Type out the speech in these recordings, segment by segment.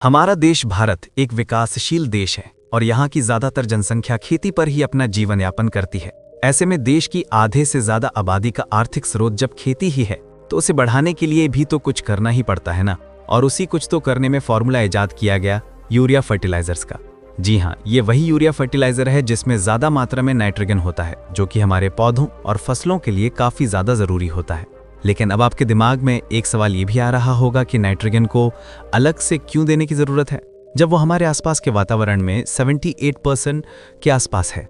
हमारा देश भारत एक विकासशील देश है और यहाँ की ज्यादातर जनसंख्या खेती पर ही अपना जीवन यापन करती है। ऐसे में देश की आधे से ज्यादा आबादी का आर्थिक स्रोत जब खेती ही है तो उसे बढ़ाने के लिए भी तो कुछ करना ही पड़ता है ना। और उसी कुछ तो करने में फॉर्मूला इजाद किया गया यूरिया फर्टिलाइजर्स का। जी हाँ, ये वही यूरिया फर्टिलाइजर है जिसमें ज्यादा मात्रा में नाइट्रोजन होता है, जो कि हमारे पौधों और फसलों के लिए काफी ज्यादा जरूरी होता है। लेकिन अब आपके दिमाग में एक सवाल ये भी आ रहा होगा कि नाइट्रोजन को अलग से क्यों देने की जरूरत है, जब वो हमारे आसपास के वातावरण में 78% के आसपास है।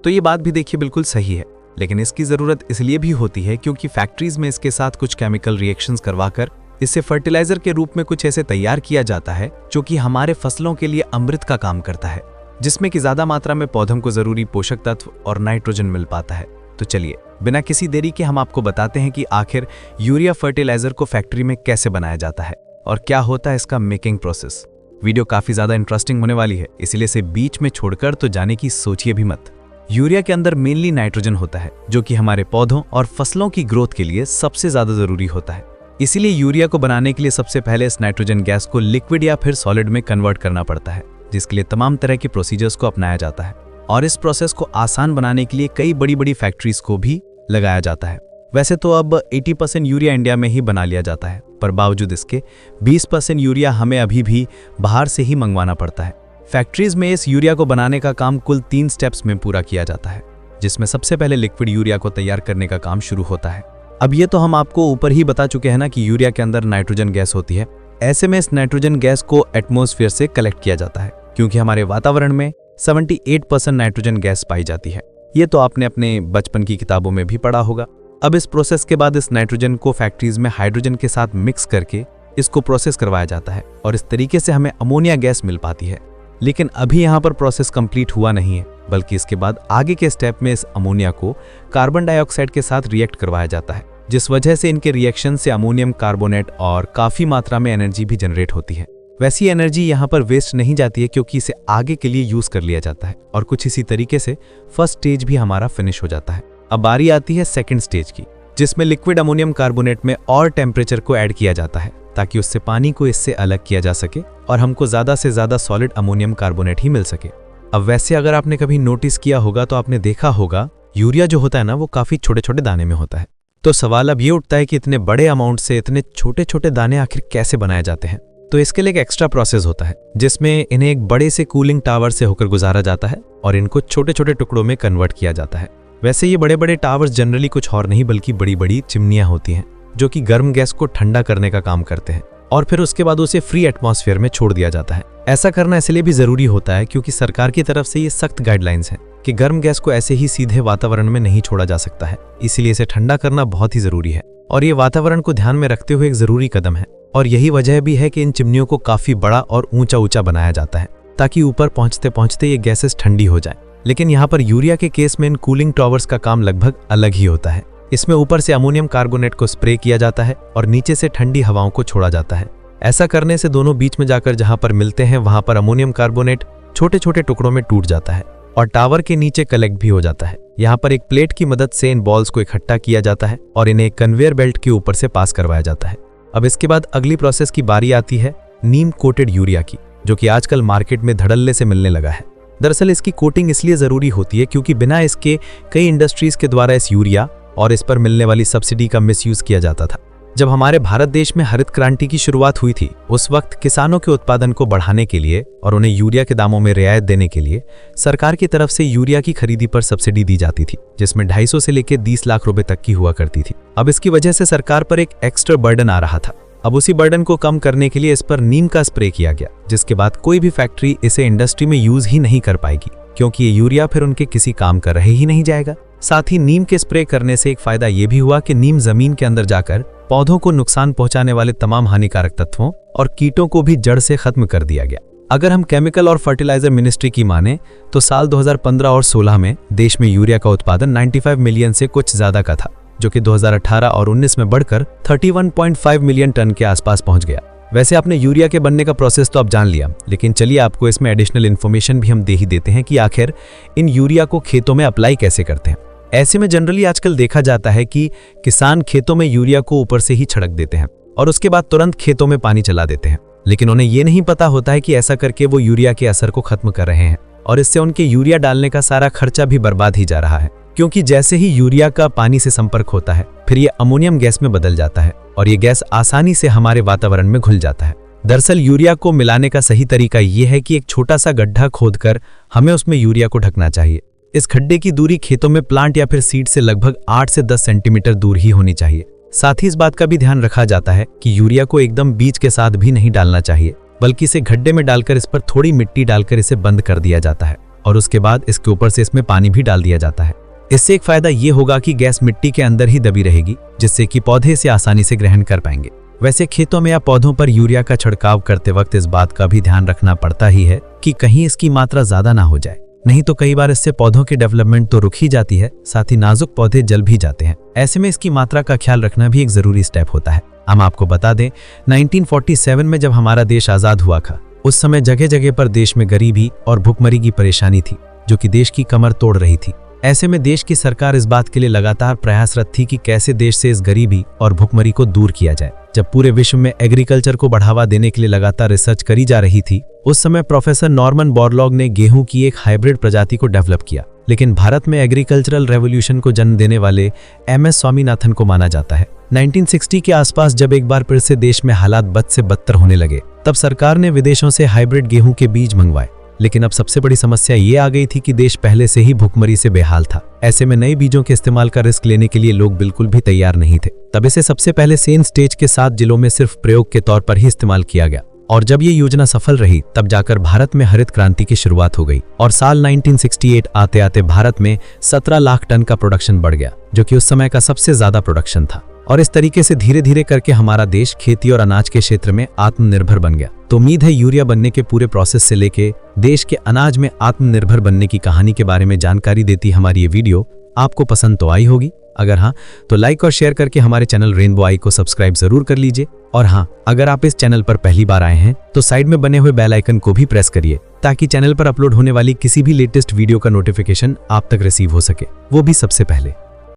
तो ये बात भी देखिए बिल्कुल सही है, लेकिन इसकी जरूरत इसलिए भी होती है क्योंकि फैक्ट्रीज में इसके साथ कुछ केमिकल रिएक्शंस करवाकर इससे फर्टिलाइजर के रूप में कुछ ऐसे तैयार किया जाता है जो कि हमारे फसलों के लिए अमृत का काम करता है, जिसमें कि ज्यादा मात्रा में पौधों को जरूरी पोषक तत्व और नाइट्रोजन मिल पाता है। तो चलिए बिना किसी देरी के हम आपको बताते हैं कि आखिर यूरिया फर्टिलाइजर को फैक्ट्री में कैसे बनाया जाता है और क्या होता है इसका मेकिंग प्रोसेस। वीडियो काफी ज्यादा इंटरेस्टिंग होने वाली है, इसलिए इसे बीच में छोड़कर तो जाने की सोचिए भी मत। यूरिया के अंदर मेनली नाइट्रोजन होता है, जो कि हमारे पौधों और फसलों की ग्रोथ के लिए सबसे ज्यादा जरूरी होता है। इसीलिए यूरिया को बनाने के लिए सबसे पहले इस नाइट्रोजन गैस को लिक्विड या फिर सॉलिड में कन्वर्ट करना पड़ता है, जिसके लिए तमाम तरह के प्रोसीजर्स को अपनाया जाता है। और इस प्रोसेस को आसान बनाने के लिए कई बड़ी बड़ी फैक्ट्रीज को भी लगाया जाता है। वैसे तो अब 80% यूरिया इंडिया में ही बना लिया जाता है, पर बावजूद इसके 20% यूरिया हमें अभी भी बाहर से ही मंगवाना पड़ता है। फैक्ट्रीज में इस यूरिया को बनाने का काम कुल 3 स्टेप्स में पूरा किया जाता है, जिसमें सबसे पहले लिक्विड यूरिया को तैयार करने का काम शुरू होता है। अब ये तो हम आपको ऊपर ही बता चुके हैं ना कि यूरिया के अंदर नाइट्रोजन गैस होती है। ऐसे में इस नाइट्रोजन गैस को एटमॉस्फेयर से कलेक्ट किया जाता है, क्योंकि हमारे वातावरण में 78% नाइट्रोजन गैस पाई जाती है। ये तो आपने अपने बचपन की किताबों में भी पढ़ा होगा। अब इस प्रोसेस के बाद इस नाइट्रोजन को फैक्ट्रीज में हाइड्रोजन के साथ मिक्स करके इसको प्रोसेस करवाया जाता है और इस तरीके से हमें अमोनिया गैस मिल पाती है। लेकिन अभी यहाँ पर प्रोसेस कंप्लीट हुआ नहीं है, बल्कि इसके बाद आगे के स्टेप में इस अमोनिया को कार्बन डाइऑक्साइड के साथ रिएक्ट करवाया जाता है, जिस वजह से इनके रिएक्शन से अमोनियम कार्बोनेट और काफी मात्रा में एनर्जी भी जनरेट होती है। वैसी एनर्जी यहाँ पर वेस्ट नहीं जाती है, क्योंकि इसे आगे के लिए यूज कर लिया जाता है और कुछ इसी तरीके से फर्स्ट स्टेज भी हमारा फिनिश हो जाता है। अब बारी आती है सेकंड स्टेज की, जिसमें लिक्विड अमोनियम कार्बोनेट में और टेम्परेचर को ऐड किया जाता है, ताकि उससे पानी को इससे अलग किया जा सके और हमको ज्यादा से ज्यादा सॉलिड अमोनियम कार्बोनेट ही मिल सके। अब वैसे अगर आपने कभी नोटिस किया होगा तो आपने देखा होगा यूरिया जो होता है ना, वो काफी छोटे छोटे दाने में होता है। तो सवाल अब ये उठता है कि इतने बड़े अमाउंट से इतने छोटे छोटे दाने आखिर कैसे बनाए जाते हैं। तो इसके लिए एक एक्स्ट्रा प्रोसेस होता है, जिसमें इन्हें एक बड़े से कूलिंग टावर से होकर गुजारा जाता है और इनको छोटे छोटे टुकड़ों में कन्वर्ट किया जाता है। वैसे ये बड़े बड़े टावर्स जनरली कुछ और नहीं बल्कि बड़ी बड़ी चिमनियां होती हैं, जो कि गर्म गैस को ठंडा करने का काम करते हैं और फिर उसके बाद उसे फ्री एटमॉस्फेयर में छोड़ दिया जाता है। ऐसा करना इसलिए भी जरूरी होता है क्योंकि सरकार की तरफ से ये सख्त गाइडलाइंस हैं कि गर्म गैस को ऐसे ही सीधे वातावरण में नहीं छोड़ा जा सकता है, इसीलिए इसे ठंडा करना बहुत ही जरूरी है और ये वातावरण को ध्यान में रखते हुए एक जरूरी कदम है। और यही वजह भी है कि इन चिमनियों को काफी बड़ा और ऊंचा ऊंचा बनाया जाता है, ताकि ऊपर पहुंचते पहुंचते ये गैसेस ठंडी हो जाएं। लेकिन यहाँ पर यूरिया के केस में इन कूलिंग टावर्स का काम लगभग अलग ही होता है। इसमें ऊपर से अमोनियम कार्बोनेट को स्प्रे किया जाता है और नीचे से ठंडी हवाओं को छोड़ा जाता है। ऐसा करने से दोनों बीच में जाकर जहां पर मिलते हैं वहां पर अमोनियम कार्बोनेट छोटे छोटे टुकड़ों में टूट जाता है और टावर के नीचे कलेक्ट भी हो जाता है। यहाँ पर एक प्लेट की मदद से इन बॉल्स को इकट्ठा किया जाता है और इन्हें कन्वेयर बेल्ट के ऊपर से पास करवाया जाता है। अब इसके बाद अगली प्रोसेस की बारी आती है नीम कोटेड यूरिया की, जो कि आजकल मार्केट में धड़ल्ले से मिलने लगा है। दरअसल इसकी कोटिंग इसलिए जरूरी होती है क्योंकि बिना इसके कई इंडस्ट्रीज के द्वारा इस यूरिया और इस पर मिलने वाली सब्सिडी का मिसयूज किया जाता था। जब हमारे भारत देश में हरित क्रांति की शुरुआत हुई थी, उस वक्त किसानों के उत्पादन को बढ़ाने के लिए और उन्हें यूरिया के दामों में रियायत देने के लिए सरकार की तरफ से यूरिया की खरीदी पर सब्सिडी दी जाती थी, जिसमें 250 से लेकर 20 लाख रुपए तक की हुआ करती थी। अब इसकी वजह से सरकार पर एक एक्स्ट्रा बर्डन आ रहा था। अब उसी बर्डन को कम करने के लिए इस पर नीम का स्प्रे किया गया, जिसके बाद कोई भी फैक्ट्री इसे इंडस्ट्री में यूज ही नहीं कर पाएगी, क्योंकि ये यूरिया फिर उनके किसी काम का रहे ही नहीं जाएगा। साथ ही नीम के स्प्रे करने से एक फायदा ये भी हुआ कि नीम जमीन के अंदर जाकर पौधों को नुकसान पहुंचाने वाले तमाम हानिकारक तत्वों और कीटों को भी जड़ से खत्म कर दिया गया। अगर हम केमिकल और फर्टिलाइजर मिनिस्ट्री की माने तो साल 2015 और 16 में देश में यूरिया का उत्पादन 95 मिलियन से कुछ ज्यादा का था, जो कि 2018 और 19 में बढ़कर 31.5 मिलियन टन के आसपास पहुंच गया। वैसे आपने यूरिया के बनने का प्रोसेस तो आप जान लिया, लेकिन चलिए आपको इसमें एडिशनल इन्फॉर्मेशन भी हम दे ही देते हैं कि आखिर इन यूरिया को खेतों में अप्लाई कैसे करते हैं। ऐसे में जनरली आजकल देखा जाता है कि किसान खेतों में यूरिया को ऊपर से ही छिड़क देते हैं और उसके बाद तुरंत खेतों में पानी चला देते हैं। लेकिन उन्हें ये नहीं पता होता है कि ऐसा करके वो यूरिया के असर को खत्म कर रहे हैं और इससे उनके यूरिया डालने का सारा खर्चा भी बर्बाद ही जा रहा है। क्योंकि जैसे ही यूरिया का पानी से संपर्क होता है फिर ये अमोनियम गैस में बदल जाता है और ये गैस आसानी से हमारे वातावरण में घुल जाता है। दरअसल यूरिया को मिलाने का सही तरीका ये है कि एक छोटा सा गड्ढा खोदकर हमें उसमें यूरिया को ढकना चाहिए। इस खड्डे की दूरी खेतों में प्लांट या फिर सीड से लगभग 8 से 10 सेंटीमीटर दूर ही होनी चाहिए। साथ ही इस बात का भी ध्यान रखा जाता है कि यूरिया को एकदम बीज के साथ भी नहीं डालना चाहिए, बल्कि इसे गड्ढे में डालकर इस पर थोड़ी मिट्टी डालकर इसे बंद कर दिया जाता है और उसके बाद इसके ऊपर से इसमें पानी भी डाल दिया जाता है। इससे एक फायदा ये होगा कि गैस मिट्टी के अंदर ही दबी रहेगी, जिससे कि पौधे इसे आसानी से ग्रहण कर पाएंगे। वैसे खेतों में या पौधों पर यूरिया का छिड़काव करते वक्त इस बात का भी ध्यान रखना पड़ता ही है कि कहीं इसकी मात्रा ज्यादा ना हो जाए, नहीं तो कई बार इससे पौधों की डेवलपमेंट तो रुक ही जाती है, साथ ही नाजुक पौधे जल भी जाते हैं। ऐसे में इसकी मात्रा का ख्याल रखना भी एक जरूरी स्टेप होता है। हम आपको बता दें 1947 में जब हमारा देश आजाद हुआ था, उस समय जगह जगह पर देश में गरीबी और भुखमरी की परेशानी थी जो कि देश की कमर तोड़ रही थी। ऐसे में देश की सरकार इस बात के लिए लगातार प्रयासरत थी कि कैसे देश से इस गरीबी और भुखमरी को दूर किया जाए। जब पूरे विश्व में एग्रीकल्चर को बढ़ावा देने के लिए लगातार रिसर्च करी जा रही थी, उस समय प्रोफेसर नॉर्मन बोरलॉग ने गेहूं की एक हाइब्रिड प्रजाति को डेवलप किया। लेकिन भारत में एग्रीकल्चरल रेवोल्यूशन को जन्म देने वाले MS स्वामीनाथन को माना जाता है। 1960 के आसपास जब एक बार फिर से देश में हालात बद से बदतर होने लगे, तब सरकार ने विदेशों से हाइब्रिड गेहूं के बीज मंगवाए। लेकिन अब सबसे बड़ी समस्या ये आ गई थी कि देश पहले से ही भुखमरी से बेहाल था। ऐसे में नए बीजों के इस्तेमाल का रिस्क लेने के लिए लोग बिल्कुल भी तैयार नहीं थे। तब इसे सबसे पहले सेन स्टेज के 7 जिलों में सिर्फ प्रयोग के तौर पर ही इस्तेमाल किया गया और जब ये योजना सफल रही तब जाकर भारत में हरित क्रांति की शुरुआत हो गई और साल 1968 आते आते भारत में 17 लाख टन का प्रोडक्शन बढ़ गया, जो कि उस समय का सबसे ज्यादा प्रोडक्शन था। और इस तरीके से धीरे धीरे करके हमारा देश खेती और अनाज के क्षेत्र में आत्मनिर्भर बन गया। तो उम्मीद है यूरिया बनने के पूरे प्रोसेस से लेके देश के अनाज में आत्मनिर्भर बनने की कहानी के बारे में जानकारी देती हमारी ये वीडियो आपको पसंद तो आई होगी। अगर हाँ तो लाइक और शेयर करके हमारे चैनल रेनबो आई को सब्सक्राइब जरूर कर लीजिए। और हाँ, अगर आप इस चैनल पर पहली बार आए हैं तो साइड में बने हुए बेल आइकन को भी प्रेस करिए, ताकि चैनल पर अपलोड होने वाली किसी भी लेटेस्ट वीडियो का नोटिफिकेशन आप तक रिसीव हो सके, वो भी सबसे पहले।